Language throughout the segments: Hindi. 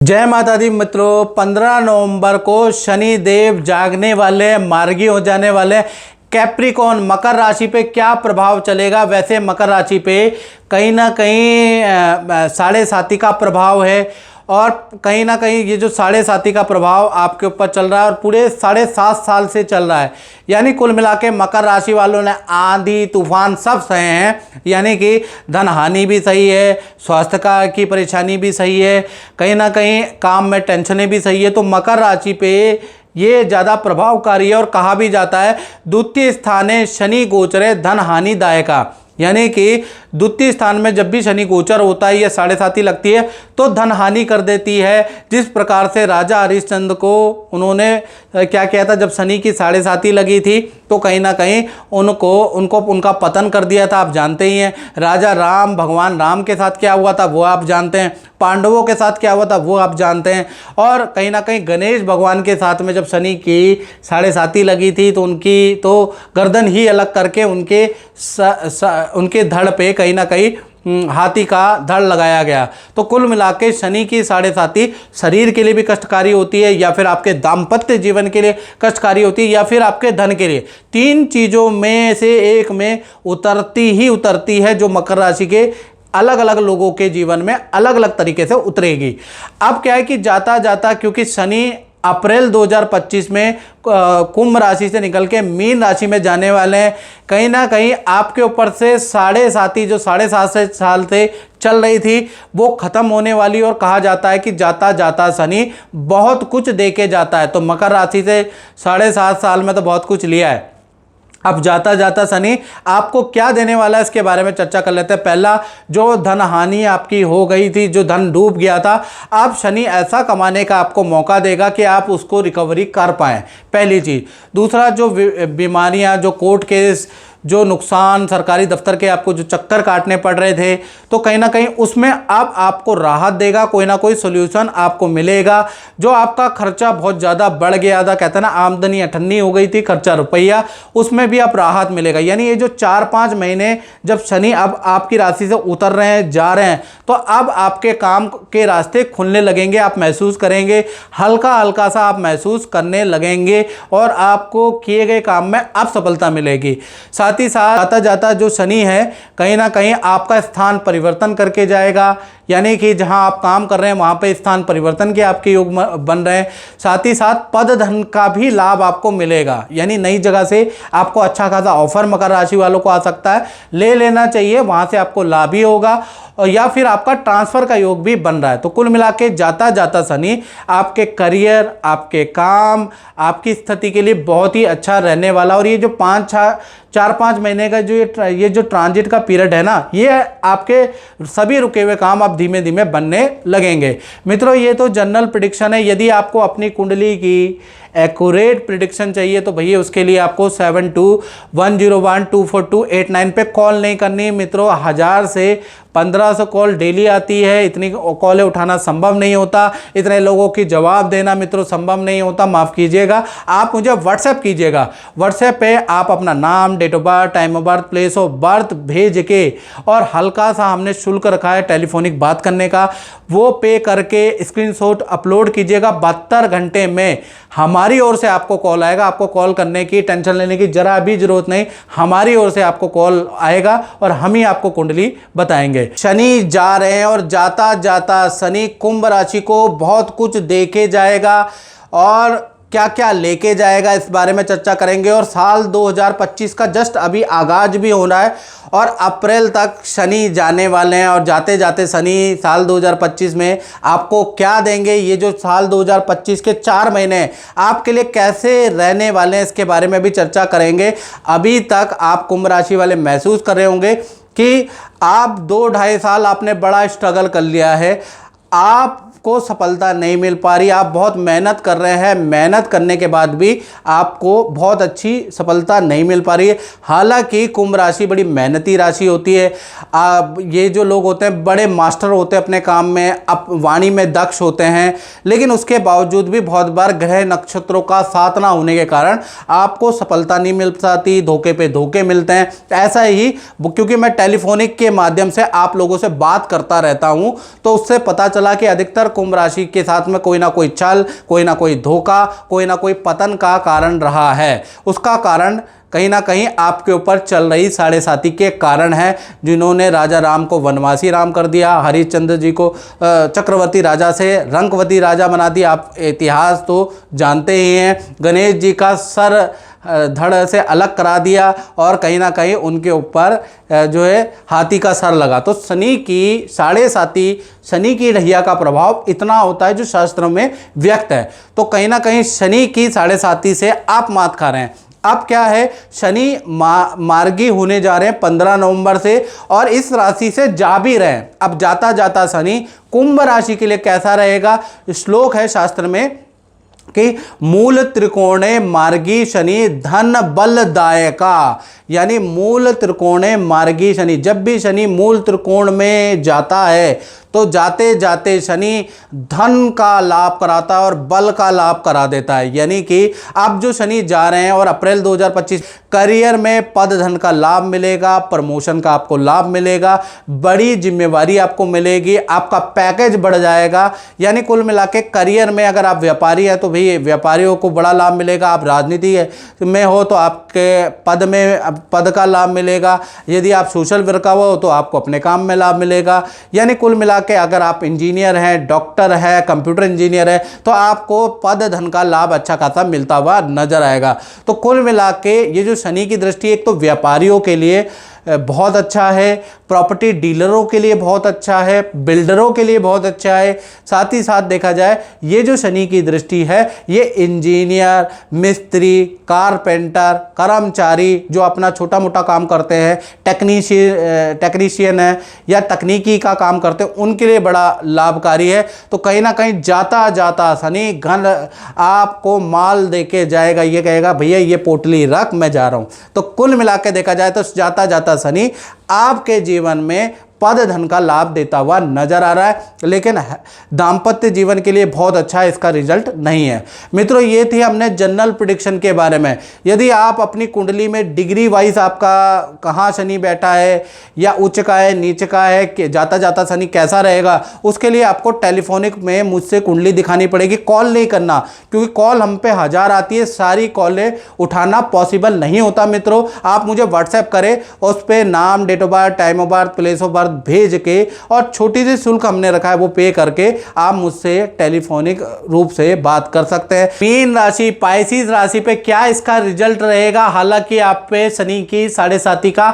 जय माता दी मित्रों, 15 नवंबर को शनि देव जागने वाले, मार्गी हो जाने वाले। कैप्रिकॉन मकर राशि पे क्या प्रभाव चलेगा? वैसे मकर राशि पे कहीं ना कहीं साढ़े साती का प्रभाव है और कहीं ना कहीं ये जो साढ़े साती का प्रभाव आपके ऊपर चल रहा है और पूरे 7.5 साल से चल रहा है। यानी कुल मिला के मकर राशि वालों ने आंधी तूफान सब सहे हैं। यानी कि धन हानि भी सही है, स्वास्थ्य का की परेशानी भी सही है, कहीं ना कहीं काम में टेंशनें भी सही है। तो मकर राशि पे ये ज़्यादा प्रभावकारी है और कहा भी जाता है द्वितीय स्थाने शनि गोचरे धन हानि दायका। यानी कि द्वितीय स्थान में जब भी शनि गोचर होता है या साढ़े साती लगती है तो धन हानि कर देती है। जिस प्रकार से राजा हरिश्चंद्र को उन्होंने क्या किया था, जब शनि की साढ़े साती लगी थी तो कहीं ना कहीं उनका पतन कर दिया था, आप जानते ही हैं। राजा राम, भगवान राम के साथ क्या हुआ था वो आप जानते हैं, पांडवों के साथ क्या हुआ था वो आप जानते हैं। और कहीं ना कहीं गणेश भगवान के साथ में जब शनि की साढ़े साती लगी थी तो उनकी तो गर्दन ही अलग करके उनके धड़ पे कहीं ना कहीं हाथी का धड़ लगाया गया। तो कुल मिला के शनि की साढ़े साती शरीर के लिए भी कष्टकारी होती है, या फिर आपके दाम्पत्य जीवन के लिए कष्टकारी होती है, या फिर आपके धन के लिए। तीन चीज़ों में से एक में उतरती है, जो मकर राशि के अलग अलग लोगों के जीवन में अलग अलग तरीके से उतरेगी। अब क्या है कि जाता जाता, क्योंकि शनि अप्रैल 2025 में कुंभ राशि से निकल के मीन राशि में जाने वाले हैं, कहीं ना कहीं आपके ऊपर से साढ़े साती जो 7.5 साल से चल रही थी वो खत्म होने वाली। और कहा जाता है कि जाता जाता शनि बहुत कुछ दे के जाता है। तो मकर राशि से 7.5 साल में तो बहुत कुछ लिया है, अब जाता जाता शनि आपको क्या देने वाला है इसके बारे में चर्चा कर लेते हैं। पहला, जो धन हानि आपकी हो गई थी, जो धन डूब गया था, अब शनि ऐसा कमाने का आपको मौका देगा कि आप उसको रिकवरी कर पाएँ, पहली चीज़। दूसरा, जो बीमारियां, जो कोर्ट केस, जो नुकसान, सरकारी दफ्तर के आपको जो चक्कर काटने पड़ रहे थे, तो कहीं ना कहीं उसमें अब आपको राहत देगा, कोई ना कोई सोल्यूशन आपको मिलेगा। जो आपका खर्चा बहुत ज़्यादा बढ़ गया था, कहते हैं ना आमदनी अठन्नी हो गई थी, खर्चा रुपया, उसमें भी आप राहत मिलेगा। यानी ये जो 4-5 महीने जब शनि अब आपकी राशि से उतर रहे हैं, जा रहे हैं, तो अब आपके काम के रास्ते खुलने लगेंगे, आप महसूस करेंगे, हल्का हल्का सा आप महसूस करने लगेंगे और आपको किए गए काम में अब सफलता मिलेगी। साथ ही साथ जाता जाता जो शनि है कहीं ना कहीं आपका स्थान परिवर्तन करके जाएगा। यानी कि जहां आप काम कर रहे हैं वहां पे स्थान परिवर्तन के आपके योग बन रहे हैं। साथ ही साथ पद धन का भी लाभ आपको मिलेगा, यानी नई जगह से आपको अच्छा खासा ऑफर मकर राशि वालों को आ सकता है, ले लेना चाहिए, वहां से आपको लाभ ही होगा, और या फिर आपका ट्रांसफर का योग भी बन रहा है। तो कुल मिला के जाता जाता शनि आपके करियर, आपके काम, आपकी स्थिति के लिए बहुत ही अच्छा रहने वाला। और ये जो 4-5 महीने का ये जो ट्रांजिट का पीरियड है ना, ये आपके सभी रुके हुए काम अब धीमे धीमे बनने लगेंगे। मित्रों, ये तो जनरल प्रेडिक्शन है। यदि आपको अपनी कुंडली की एक्यूरेट प्रिडिक्शन चाहिए तो भैया उसके लिए आपको 7210124289 पे कॉल नहीं करनी। मित्रों, 1000 से 1500 कॉल डेली आती है, इतनी कॉलें उठाना संभव नहीं होता, इतने लोगों की जवाब देना मित्रों संभव नहीं होता, माफ़ कीजिएगा। आप मुझे व्हाट्सएप कीजिएगा, व्हाट्सएप पे आप अपना नाम, date of birth, time of birth, place of birth भेज के, और हल्का सा हमने शुल्क रखा है टेलीफोनिक बात करने का, वो पे करके स्क्रीनशॉट अपलोड कीजिएगा। 72 घंटे में हमारी ओर से आपको कॉल आएगा। आपको कॉल करने की, टेंशन लेने की जरा भी जरूरत नहीं, हमारी ओर से आपको कॉल आएगा और हम ही आपको कुंडली बताएंगे। शनि जा रहे हैं और जाता जाता शनि कुंभ राशि को बहुत कुछ देके जाएगा, और क्या क्या लेके जाएगा इस बारे में चर्चा करेंगे। और साल 2025 का जस्ट अभी आगाज भी हो रहा है और अप्रैल तक शनि जाने वाले हैं, और जाते जाते शनि साल 2025 में आपको क्या देंगे, ये जो साल 2025 के 4 महीने आपके लिए कैसे रहने वाले हैं, इसके बारे में भी चर्चा करेंगे। अभी तक आप कुंभ राशि वाले महसूस कर रहे होंगे कि आप 2-2.5 साल आपने बड़ा स्ट्रगल कर लिया है, आपको सफलता नहीं मिल पा रही, आप बहुत मेहनत कर रहे हैं, मेहनत करने के बाद भी आपको बहुत अच्छी सफलता नहीं मिल पा रही है। हालांकि कुंभ राशि बड़ी मेहनती राशि होती है। ये जो लोग होते हैं बड़े मास्टर होते हैं अपने काम में, वाणी में दक्ष होते हैं, लेकिन उसके बावजूद भी बहुत बार ग्रह नक्षत्रों का साथ ना होने के कारण आपको सफलता नहीं मिल पाती, धोखे पे धोखे मिलते हैं। ऐसा ही, क्योंकि मैं टेलीफोनिक के माध्यम से आप लोगों से बात करता रहता हूँ, तो उससे पता चला कि अधिकतर कुंभ राशि के साथ में कोई ना कोई छल, कोई ना कोई धोखा, कोई ना कोई पतन का कारण रहा है। उसका कारण कहीं ना कहीं आपके ऊपर चल रही साढ़े साती के कारण है, जिन्होंने राजा राम को वनवासी राम कर दिया, हरिश्चंद्र जी को चक्रवर्ती राजा से रंकवती राजा बना दिया। आप इतिहास तो जानते ही हैं। गणेश जी का सर धड़ से अलग करा दिया और कहीं ना कहीं उनके ऊपर जो है हाथी का सर लगा। तो शनि की साढ़े साती, शनि की ढैया का प्रभाव इतना होता है जो शास्त्रों में व्यक्त है। तो कहीं ना कहीं शनि की साढ़े साती से आप मात खा रहे हैं। अब क्या है, शनि मार्गी होने जा रहे हैं 15 नवंबर से और इस राशि से जा भी रहे हैं। अब जाता जाता शनि कुंभ राशि के लिए कैसा रहेगा? श्लोक है शास्त्र में कि मूल त्रिकोणे मार्गी शनि धन बलदायका, यानी मूल त्रिकोणे मार्गी शनि, जब भी शनि मूल त्रिकोण में जाता है तो जाते जाते शनि धन का लाभ कराता है और बल का लाभ करा देता है। यानी कि अब जो शनि जा रहे हैं और अप्रैल 2025 करियर में पद धन का लाभ मिलेगा, प्रमोशन का आपको लाभ मिलेगा, बड़ी जिम्मेवारी आपको मिलेगी, आपका पैकेज बढ़ जाएगा। यानी कुल मिला के करियर में अगर आप व्यापारी हैं तो भाई व्यापारियों को बड़ा लाभ मिलेगा, आप राजनीति में हो तो आपके पद का लाभ मिलेगा, यदि आप सोशल वर्कर हो तो आपको अपने काम में लाभ मिलेगा। यानी कुल मिला के अगर आप इंजीनियर हैं, डॉक्टर है, कंप्यूटर इंजीनियर है तो आपको पद धन का लाभ अच्छा खासा मिलता हुआ नजर आएगा। तो कुल मिला के ये जो शनि की दृष्टि एक तो व्यापारियों के लिए बहुत अच्छा है, प्रॉपर्टी डीलरों के लिए बहुत अच्छा है, बिल्डरों के लिए बहुत अच्छा है। साथ ही साथ देखा जाए ये जो शनि की दृष्टि है ये इंजीनियर, मिस्त्री, कारपेंटर, कर्मचारी जो अपना छोटा मोटा काम करते हैं, टेक्नीशियन है या तकनीकी का काम करते हैं, उनके लिए बड़ा लाभकारी है। तो कहीं ना कहीं जाता जाता शनि घन आपको माल देके जाएगा, ये कहेगा भैया ये पोटली रख मैं जा रहा हूँ। तो कुल मिला के देखा जाए तो जाता जाता शनि आपके जीवन में पद धन का लाभ देता हुआ नजर आ रहा है, लेकिन दाम्पत्य जीवन के लिए बहुत अच्छा इसका रिजल्ट नहीं है। मित्रों ये थी हमने जनरल प्रेडिक्शन के बारे में। यदि आप अपनी कुंडली में डिग्री वाइज आपका कहाँ शनि बैठा है या उच्च का है, नीच का है, कि जाता जाता शनि कैसा रहेगा, उसके लिए आपको टेलीफोनिक में मुझसे कुंडली दिखानी पड़ेगी। कॉल नहीं करना, क्योंकि कॉल हम पे 1000 आती है, सारी कॉलें उठाना पॉसिबल नहीं होता। मित्रों आप मुझे व्हाट्सएप करें, उस पर नाम, date of birth, time of birth, place of birth भेज के और छोटी सी शुल्क हमने रखा है वो पे करके आप मुझसे टेलीफोनिक रूप से बात कर सकते हैं। मीन राशि, पाइसेस राशि पे क्या इसका रिजल्ट रहेगा? हालांकि आप पे शनि की साढ़े साती का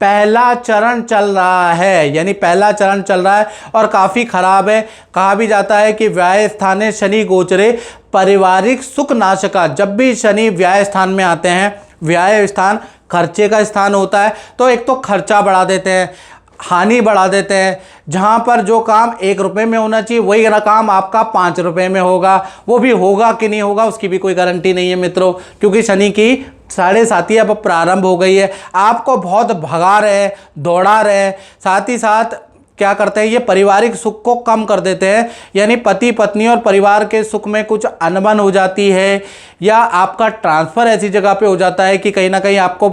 पहला चरण चल रहा है, यानी पहला चरण चल रहा है और काफ़ी खराब है। कहा भी जाता है कि व्याय स्थाने शनि गोचरे पारिवारिक सुख नाशका। जब भी शनि व्याय स्थान में आते हैं, व्याय स्थान खर्चे का स्थान होता है, तो एक तो खर्चा बढ़ा देते हैं, हानि बढ़ा देते हैं। जहाँ पर जो काम 1 रुपये में होना चाहिए वही काम आपका 5 रुपये में होगा। वो भी होगा कि नहीं होगा उसकी भी कोई गारंटी नहीं है मित्रों, क्योंकि शनि की साढ़े साती अब प्रारंभ हो गई है। आपको बहुत भगा रहे हैं, दौड़ा रहे हैं। साथ ही साथ क्या करते हैं, ये पारिवारिक सुख को कम कर देते हैं, यानी पति पत्नी और परिवार के सुख में कुछ अनबन हो जाती है, या आपका ट्रांसफ़र ऐसी जगह पे हो जाता है कि कहीं ना कहीं आपको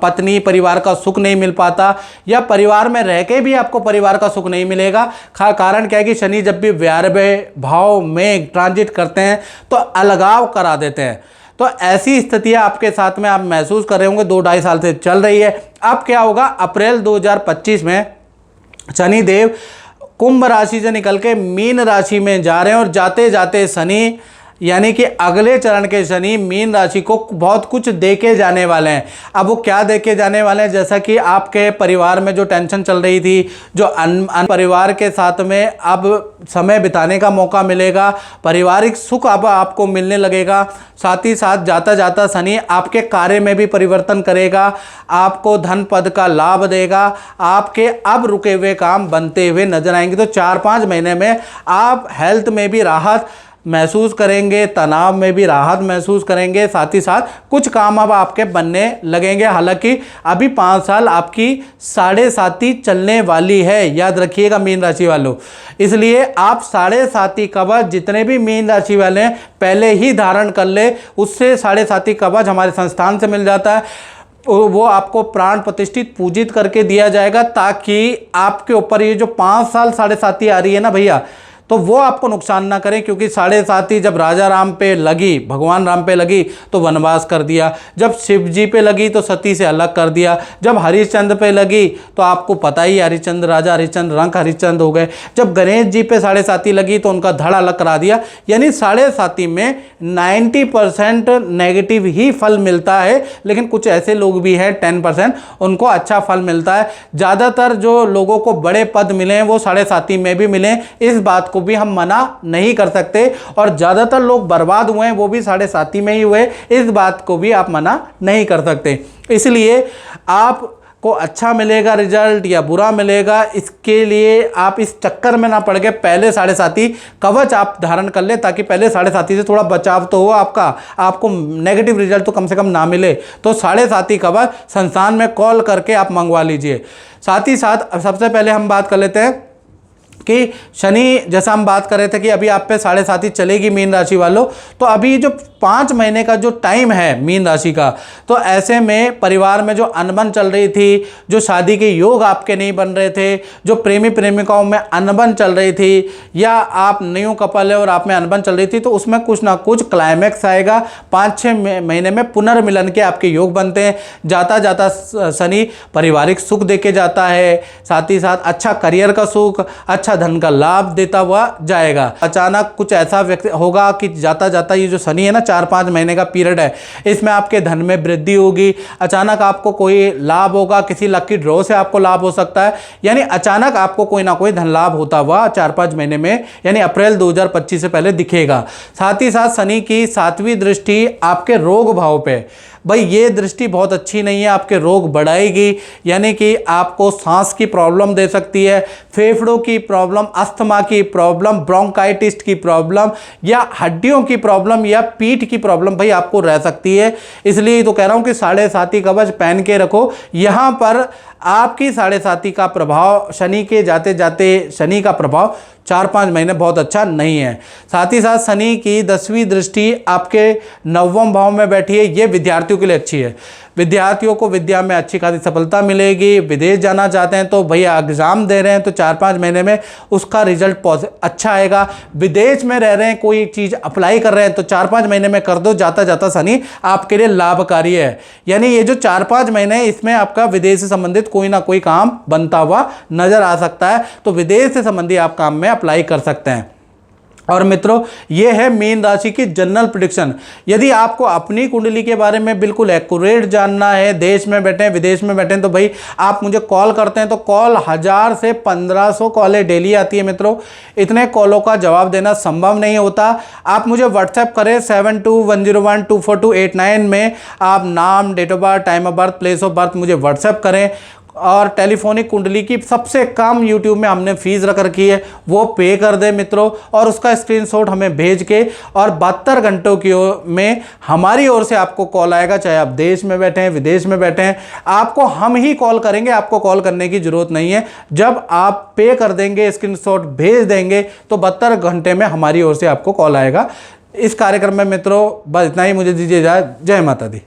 पत्नी परिवार का सुख नहीं मिल पाता, या परिवार में रह के भी आपको परिवार का सुख नहीं मिलेगा। कारण क्या है कि शनि जब भी व्यारभय भाव में ट्रांजिट करते हैं तो अलगाव करा देते हैं। तो ऐसी स्थितियां आपके साथ में आप महसूस कर रहे होंगे, 2-2.5 साल से चल रही है। अब क्या होगा, अप्रैल 2025 में शनिदेव कुंभ राशि से निकल के मीन राशि में जा रहे हैं और जाते जाते शनि यानी कि अगले चरण के शनि मीन राशि को बहुत कुछ देके जाने वाले हैं। अब वो क्या देके जाने वाले हैं, जैसा कि आपके परिवार में जो टेंशन चल रही थी, जो परिवार के साथ में अब समय बिताने का मौका मिलेगा, पारिवारिक सुख अब आपको मिलने लगेगा। साथ ही साथ जाता जाता शनि आपके कार्य में भी परिवर्तन करेगा, आपको धन पद का लाभ देगा, आपके अब रुके हुए काम बनते हुए नजर आएंगे। तो 4-5 महीने में आप हेल्थ में भी राहत महसूस करेंगे, तनाव में भी राहत महसूस करेंगे। साथ ही साथ कुछ काम अब आपके बनने लगेंगे। हालांकि अभी 5 साल आपकी साढ़े साती चलने वाली है, याद रखिएगा मीन राशि वालों। इसलिए आप साढ़े साती कवच जितने भी मीन राशि वाले हैं पहले ही धारण कर ले, उससे साढ़े साती कवच हमारे संस्थान से मिल जाता है। वो आपको प्राण प्रतिष्ठित पूजित करके दिया जाएगा, ताकि आपके ऊपर ये जो 5 साल साढ़े साती आ रही है ना भैया, तो वो आपको नुकसान ना करें, क्योंकि 7.5 जब राजा राम पे लगी, भगवान राम पे लगी तो वनवास कर दिया, जब शिव जी पे लगी तो सती से अलग कर दिया, जब हरिश्चंद्र पे लगी तो आपको पता ही हरिश्चंद्र राजा हरिश्चंद्र रंक हरिश्चंद्र हो गए, जब गणेश जी पे 7.5 लगी तो उनका धड़ अलग करा दिया। यानी 7.5 में 90% नेगेटिव ही फल मिलता है, लेकिन कुछ ऐसे लोग भी हैं 10% उनको अच्छा फल मिलता है। ज़्यादातर जो लोगों को बड़े पद मिले हैं वो 7.5 में भी मिले, इस बात को भी हम मना नहीं कर सकते, और ज़्यादातर लोग बर्बाद हुए हैं वो भी 7.5 में ही हुए, इस बात को भी आप मना नहीं कर सकते। इसलिए आप को अच्छा मिलेगा रिजल्ट या बुरा मिलेगा, इसके लिए आप इस चक्कर में ना पड़ के पहले 7.5 कवच आप धारण कर ले, ताकि पहले 7.5 से थोड़ा बचाव तो हो आपका, आपको नेगेटिव रिजल्ट तो कम से कम ना मिले। तो 7.5 कवच संस्थान में कॉल करके आप मंगवा लीजिए। साथ ही साथ सबसे पहले हम बात कर लेते हैं कि शनि, जैसा हम बात कर रहे थे कि अभी आप पे 7.5 चलेगी मीन राशि वालों, तो अभी जो 5 महीने का जो टाइम है मीन राशि का, तो ऐसे में परिवार में जो अनबन चल रही थी, जो शादी के योग आपके नहीं बन रहे थे, जो प्रेमी प्रेमिकाओं में अनबन चल रही थी, या आप न्यू कपल है और आप में अनबन चल रही थी, तो उसमें कुछ ना कुछ क्लाइमैक्स आएगा। 5-6 महीने में पुनर्मिलन के आपके योग बनते हैं। जाता जाता शनि पारिवारिक सुख देके जाता है, साथ ही साथ अच्छा करियर का सुख, अच्छा धन का लाभ देता हुआ जाएगा। अचानक कुछ ऐसा व्यक्ति होगा कि जाता जाता ये जो शनि है ना 4-5 महीने का पीरियड है, इसमें आपके धन में वृद्धि होगी। अचानक आपको कोई लाभ होगा, किसी लकी ड्रॉ से आपको लाभ हो सकता है, यानी अचानक आपको कोई ना कोई धन लाभ होता हुआ 4-5 महीने में, यानी अप्रैल 2025 से पहले दिखेगा। साथ ही साथ शनि की 7वीं दृष्टि आपके रोग भाव पे, भाई ये दृष्टि बहुत अच्छी नहीं है, आपके रोग बढ़ाएगी, यानी कि आपको सांस की प्रॉब्लम दे सकती है, फेफड़ों की प्रॉब्लम, अस्थमा की प्रॉब्लम, ब्रोंकाइटिस की प्रॉब्लम, या हड्डियों की प्रॉब्लम, या पीठ की प्रॉब्लम भाई आपको रह सकती है। इसलिए तो कह रहा हूं कि 7.5 कवच पहन के रखो। यहां पर आपकी 7.5 का प्रभाव, शनि के जाते जाते शनि का प्रभाव 4-5 महीने बहुत अच्छा नहीं है। साथ ही साथ शनि की 10वीं दृष्टि आपके 9वें भाव में बैठी है, ये विद्यार्थियों के लिए अच्छी है। विद्यार्थियों को विद्या में अच्छी खासी सफलता मिलेगी। विदेश जाना चाहते हैं तो भैया एग्जाम दे रहे हैं तो 4-5 महीने में उसका रिजल्ट अच्छा आएगा। विदेश में रह रहे हैं, कोई चीज़ अप्लाई कर रहे हैं तो 4-5 महीने में कर दो, जाता जाता शनि आपके लिए लाभकारी है। यानी ये जो 4-5 महीने इसमें आपका विदेश से संबंधित कोई ना कोई काम बनता हुआ नजर आ सकता है, तो विदेश से संबंधित आप काम में अप्लाई कर सकते हैं। और मित्रों, ये है मीन राशि की जनरल प्रेडिक्शन। यदि आपको अपनी कुंडली के बारे में बिल्कुल एक्यूरेट जानना है, देश में बैठे हैं विदेश में बैठे हैं, तो भाई आप मुझे कॉल करते हैं तो कॉल 1000 से 1500 कॉलें डेली आती है मित्रों। इतने कॉलों का जवाब देना संभव नहीं होता। आप मुझे व्हाट्सएप करें 7210124289 में, आप नाम, date of birth, time of birth, place of birth मुझे व्हाट्सएप करें। और टेलीफोनिक कुंडली की सबसे कम यूट्यूब में हमने फीस रख रखी है, वो पे कर दे मित्रों, और उसका स्क्रीनशॉट हमें भेज के, और 72 घंटों की में हमारी ओर से आपको कॉल आएगा, चाहे आप देश में बैठे हैं विदेश में बैठे हैं, आपको हम ही कॉल करेंगे, आपको कॉल करने की जरूरत नहीं है। जब आप पे कर देंगे, स्क्रीनशॉट भेज देंगे, तो 72 घंटे में हमारी ओर से आपको कॉल आएगा। इस कार्यक्रम में मित्रों बस इतना ही, मुझे दीजिए इजाजत। जय माता दी।